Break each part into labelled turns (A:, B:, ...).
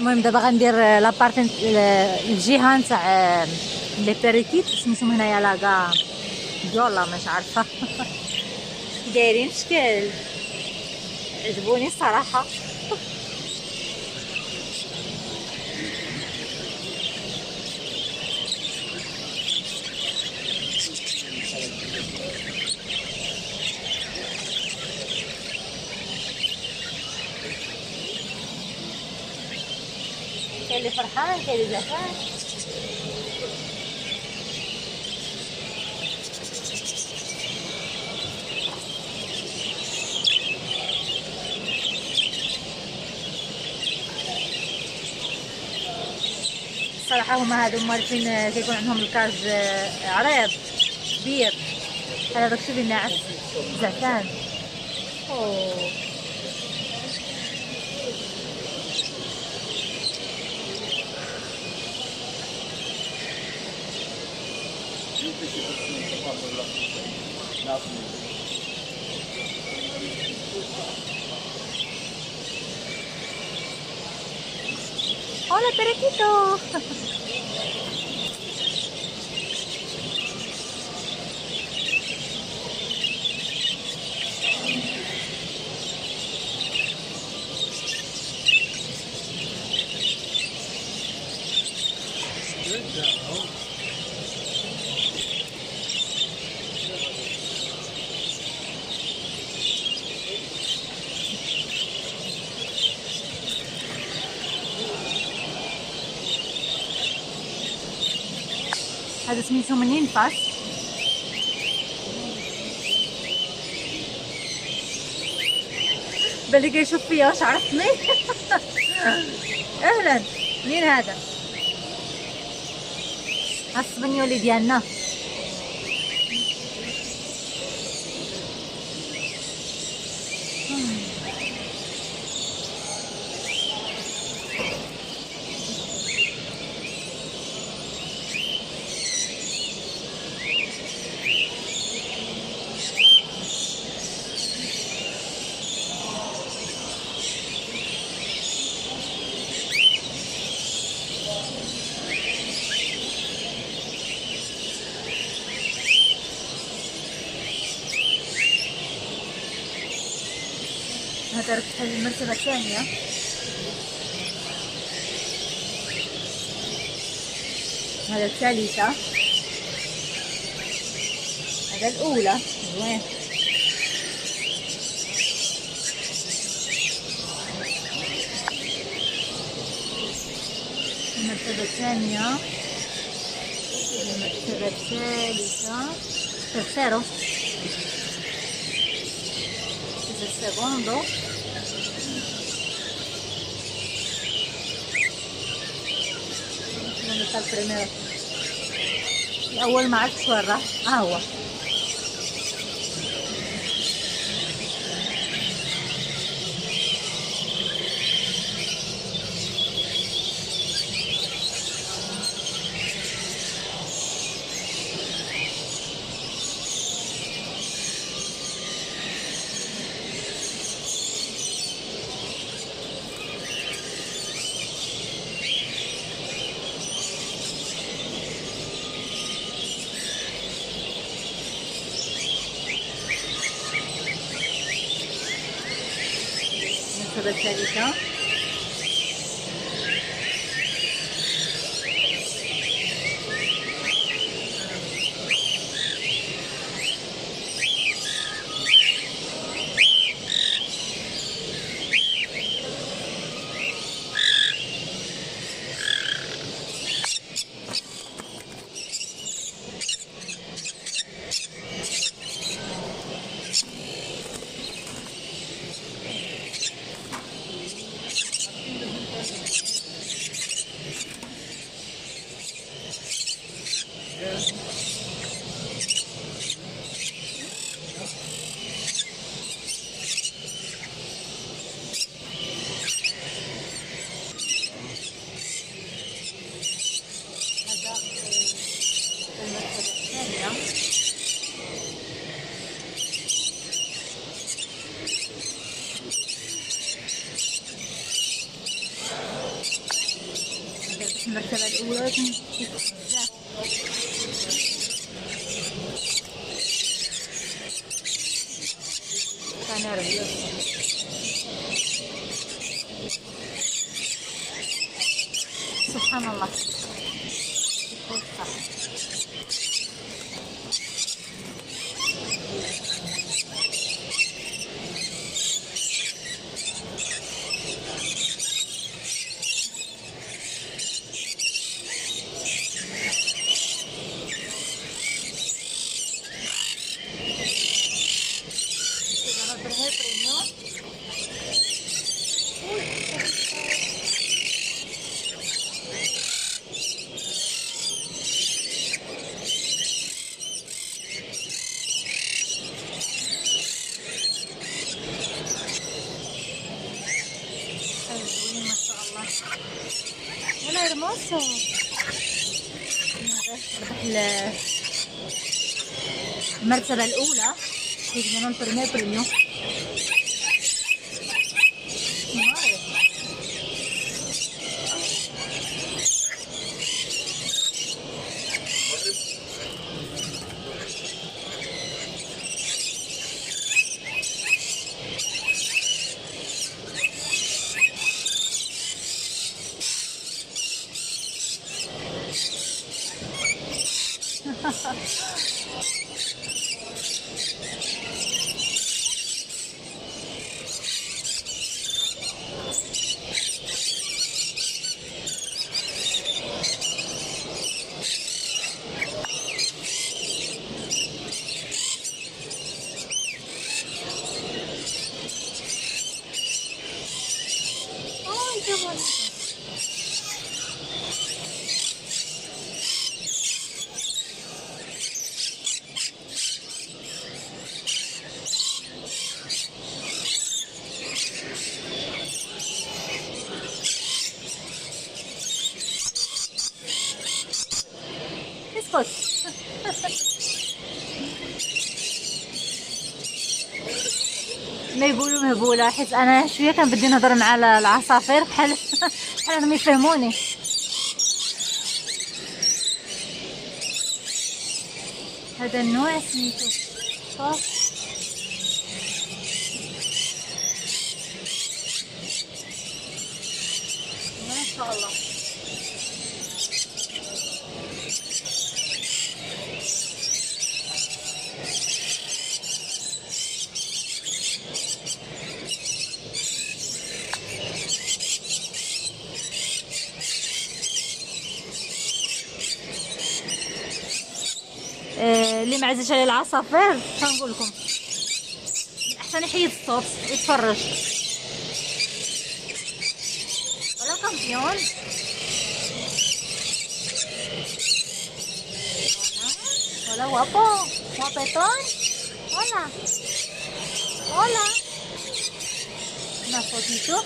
A: المهم دابا غندير لابارت الجهه نتاع لي بيريكيت سميتهم هنايا لاكا فيولا مش عارفه. دايرين شكل عجبوني الصراحه. كاين اللي فرحان كاين اللي زعفان. الصراحه هما هادو مالفين كيكون عندهم الكاج عريض كبير. هذا داكشي اللي ناعس زعفان. اوه hola perequito. هذا سميتو منين فاس. بالي كيشوف فيا واش عرفتني. اهلا منين هذا السبنيولي ديالنا. هذا المرتبة الثانية. هذا الثالثة. هذا الأولى زوين. المرتبة الثانية. المرتبة الثالثة. tercero. El segundo. ¿Dónde está el primero? الأول ما عرفتش وين راح. هو المرتبة الثالثة. ولكن بزاف. سبحان الله. زوين ما شاء الله. ولا hermoso. المرتبة الأولى في جنون بريمير. اسكت. ما يقولوا مهبوله، حيت انا شويه كان بدي نهضر مع العصافير بحال راهم يفهموني. هذا النوع سميتو صوص. ما شاء الله. اللي ما عزيزش عليه العصافير كنقول لكم احسن يحيد الصوت يتفرج. ولا كامبيون. ولا guapo, guapetón. Hola. Hola. Una fotito.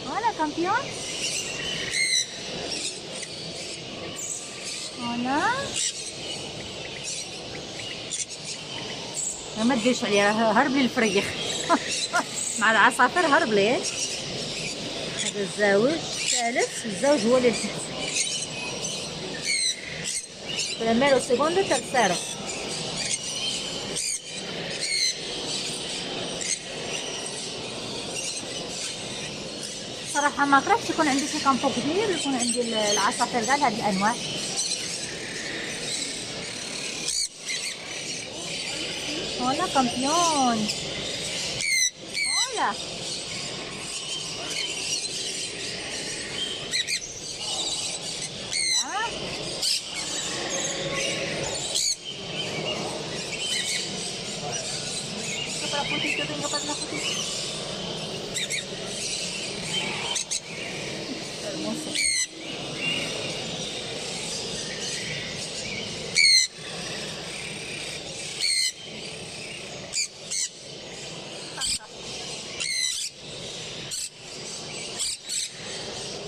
A: Hola, campeón. Hola. ما تديرش عليا، هرب لي الفريخ. مع العصافير هرب لي. هذا الزوج الثالث، الزوج هو اللي تحت. primero segundo tercero. صراحة ما كرهتش يكون عندي شي كامبو كبير يكون عندي العصافير كاع هاد الانواع. هولا كامبيون. هولا. para fotito, venga para la fotito. Hermoso.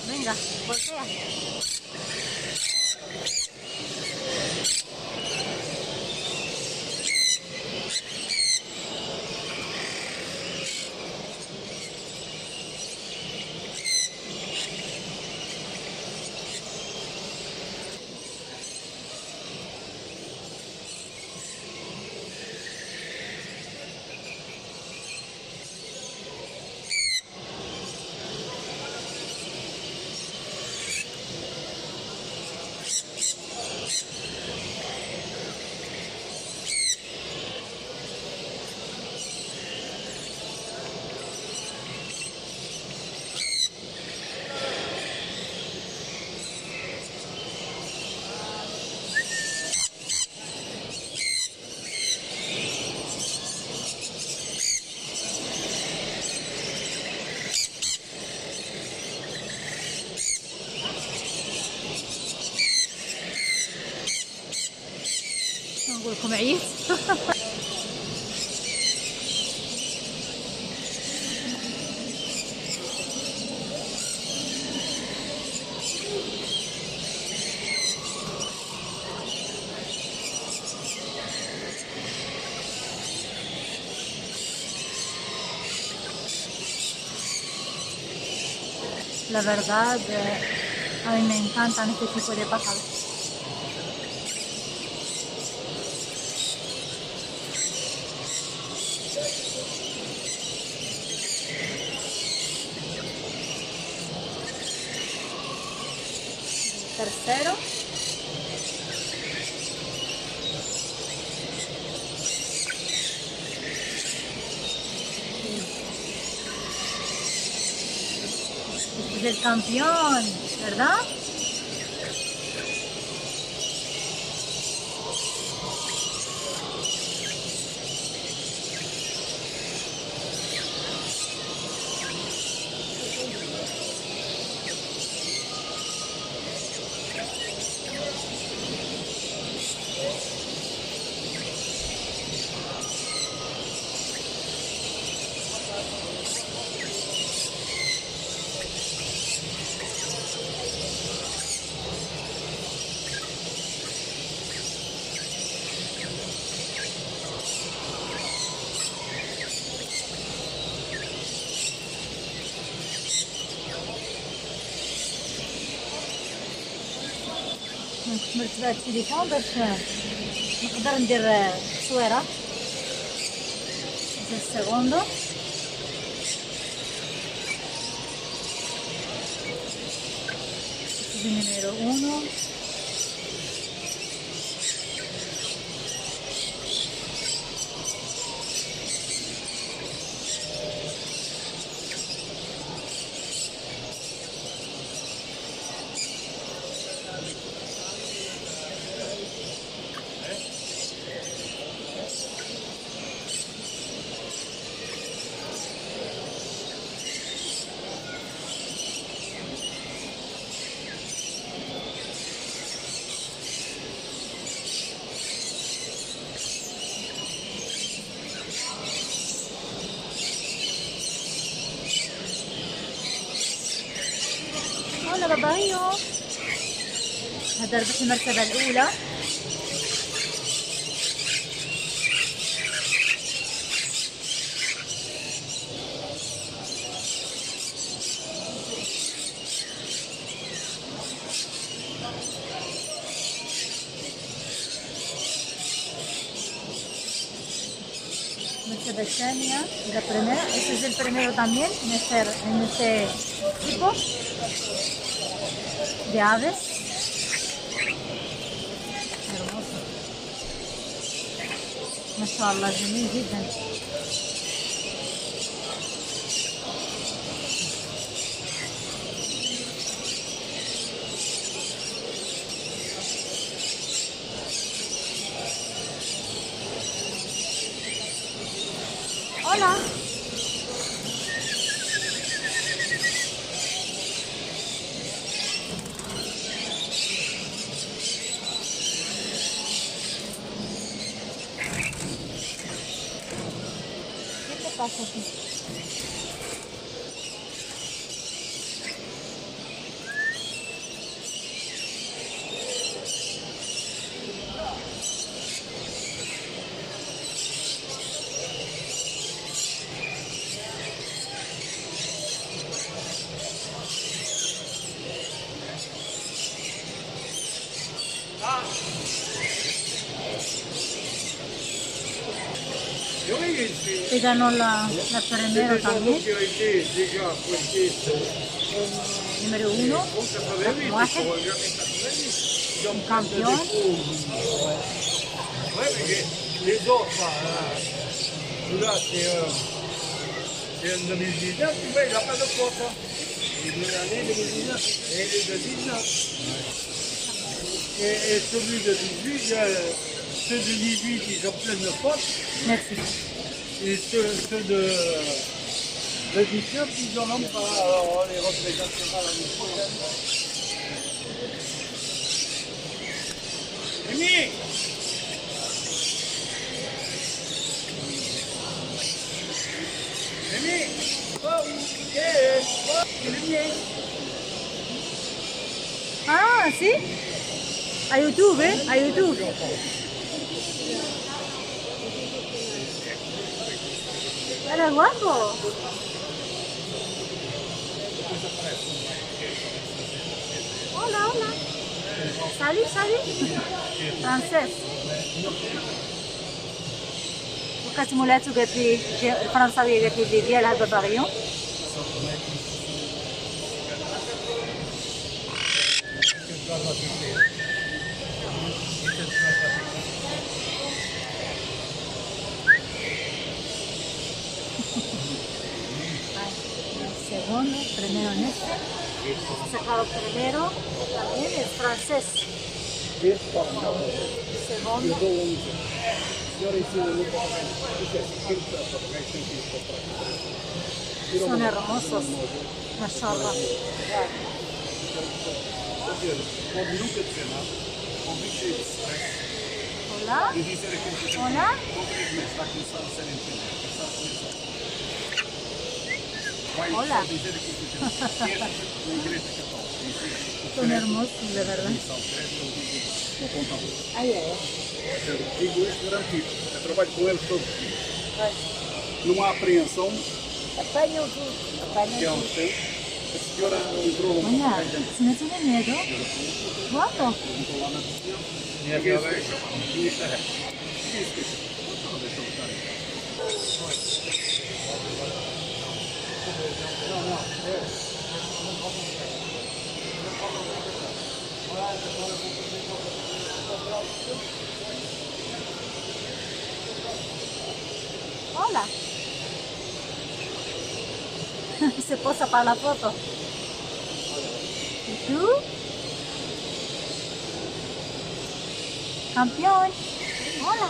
A: Venga, voltea. نقول لكم عييت. La verdad, a mí me encantan este tipo de pájaros. Tercero. Este es el campeón, ¿verdad? مرتبة التليفون باش نقدر ندير تصويرة. 10 سكوندو. Número 1. هلا بابايو. هذا ربح المرتبة الأولى. المرتبة الثانية. La primera. Este es el primero también en este tipo de aves. hermoso. ما شاء الله جميل جدا. Hola. ¿Qué te pasa aquí? Y ganó la primera también. Número 1, واحد, un campeón.
B: Les autres, là, c'est un 2019, tu vois, il n'a pas de faute. Il est l'année 2019 et il est de 19. Et celui de 18, ceux de 18, ils ont plein de fautes.
A: Merci.
B: Et ceux de 19, ils n'en ont pas. Alors, on les représentera l'année prochaine. Mimi! Mimi! Oh, yeah!
A: Ah, ¿sí? A YouTube, ¿eh? A YouTube. Hola, guapo. Hola, hola. Salut, salut. Francés. وقت مولاتو قالت لي الفرنساويه قالت لي ديالها باباريون. Segundo, primero en este. Sacado primero, también es francés. Segundo. Son hermosos, mashallah. Hola. Hola. Hola. Son hermosos, de verdad. Ai, é.
B: Digo isso garantido. Eu trabalho com eles todos os dias. Numa apreensão,
A: Apanham tudo.
B: que há uns tempos, a senhora entrou
A: Olha, se não tiver medo. Guapo.
B: lá na piscina e a senhora isso é.
A: Hola. Se posa para la foto. ¿Y tú? Campeón. Hola.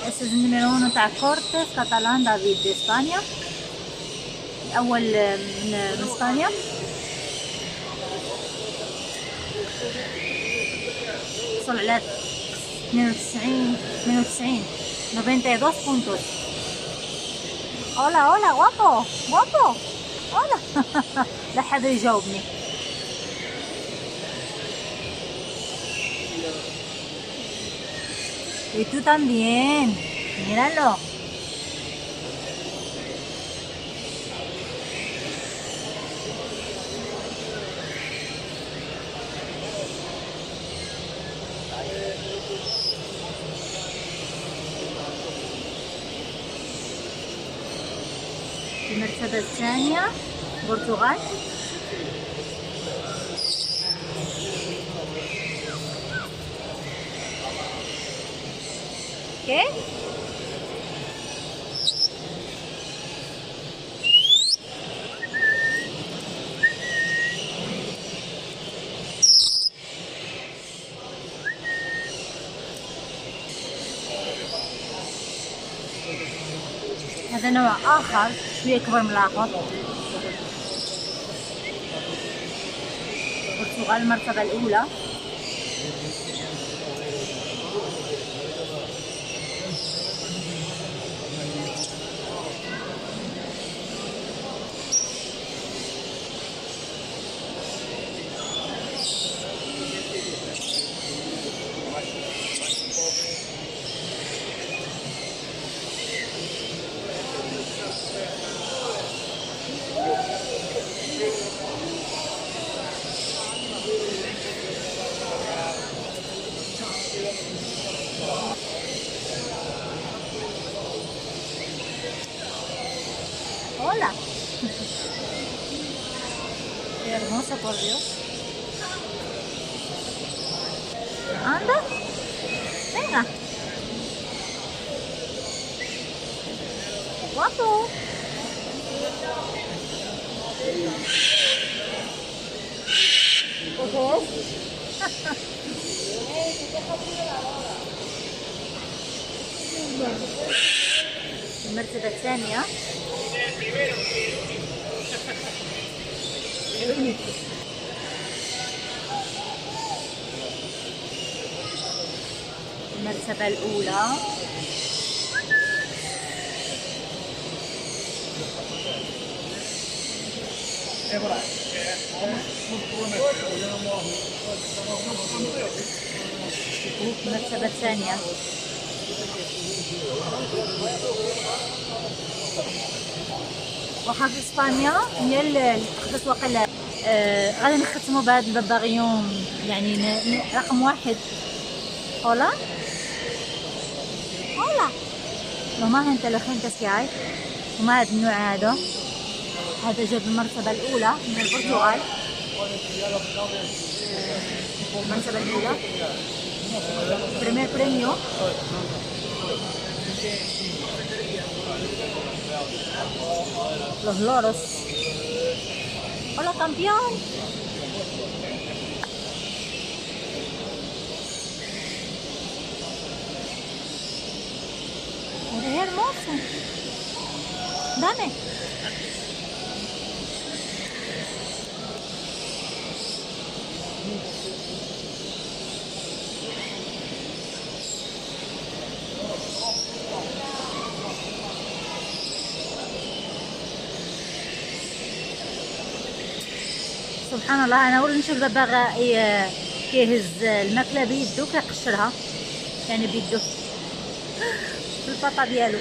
A: Este es el número 1 تاع كورتس كاتالان دافيد de España. أول من إسبانيا. وصل على 92 92 puntos. Hola, hola, guapo, guapo. Hola. لا حد يجاوبني. Y tú también. Míralo. المرتبة الثانية برتغال. ¿Qué? هذا نوع آخر شوية أكبر من الآخر. برتقال المرتبة الأولى. Hola. Qué hermoso, por Dios. Anda. Venga. Guapo. ¿Qué es? المرتبة الثانية. المرتبة الأولى. المرتبة الثانية. وخا في اسبانيا هي القدس وقيلا غادي نختموا بهذا الببغيون يعني رقم واحد. هولا هولا وما انت لخين تسكاي وما هذا النوع هذا جاب المرتبة الأولى من البرتغال. المرتبة الأولى بريمير بريميو. Los loros. Hola, campeón. Eres hermoso. Dame. سبحان الله، انا اول نشوف ببغاء كيهز الماكله بيدو كيقشرها يعني بيدو في الباطا ديالو.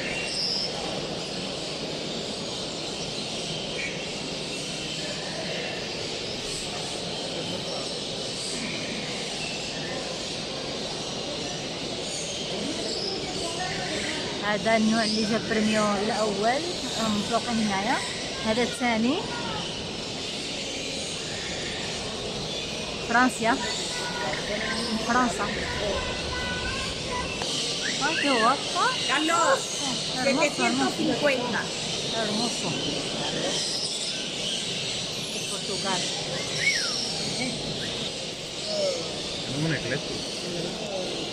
A: هذا النوع اللي جاب بريميو الاول مطلوقين هنايا. هذا الثاني فرنسا. فرنسا. qué guapa.
C: Carlos, 750.
A: Hermoso. Portugal.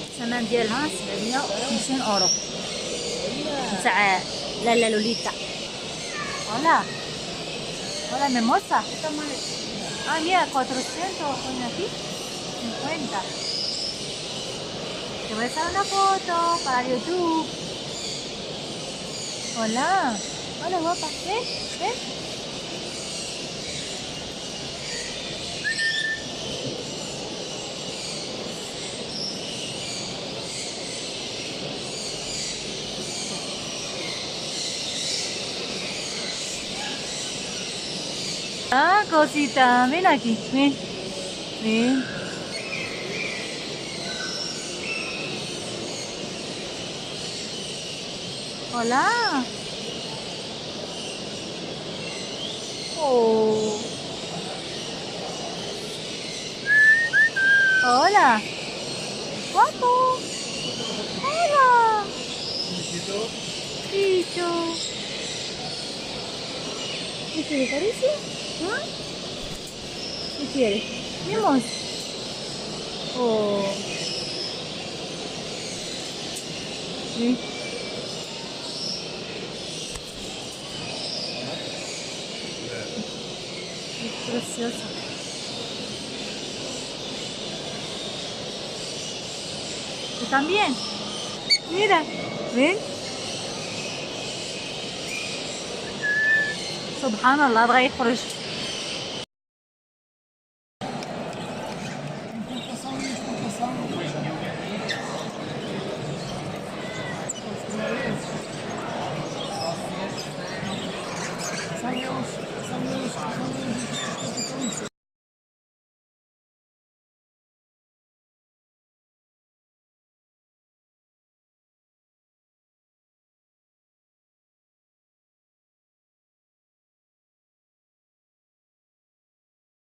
A: الثمن ديالها 750 اورو تاع لالا لوليتا. Hola mimosa. Ah, mira, 450. Te voy a hacer una foto para YouTube. Hola. Hola, guapa. ¿Ven? ¿Ven? Ah, cosita, ven aquí, ven, ven. Hola. Oh. Hola. Guapo. Hola. Chicho. ¿Qué quiere, caricia? ¿Ah? ¿Qué quiere? Mimos. Oh. ¿Sí? delicioso. ¿Tú también? Mira, ¿ven? سبحان الله بغى يخرج.
B: Exportação e exportação.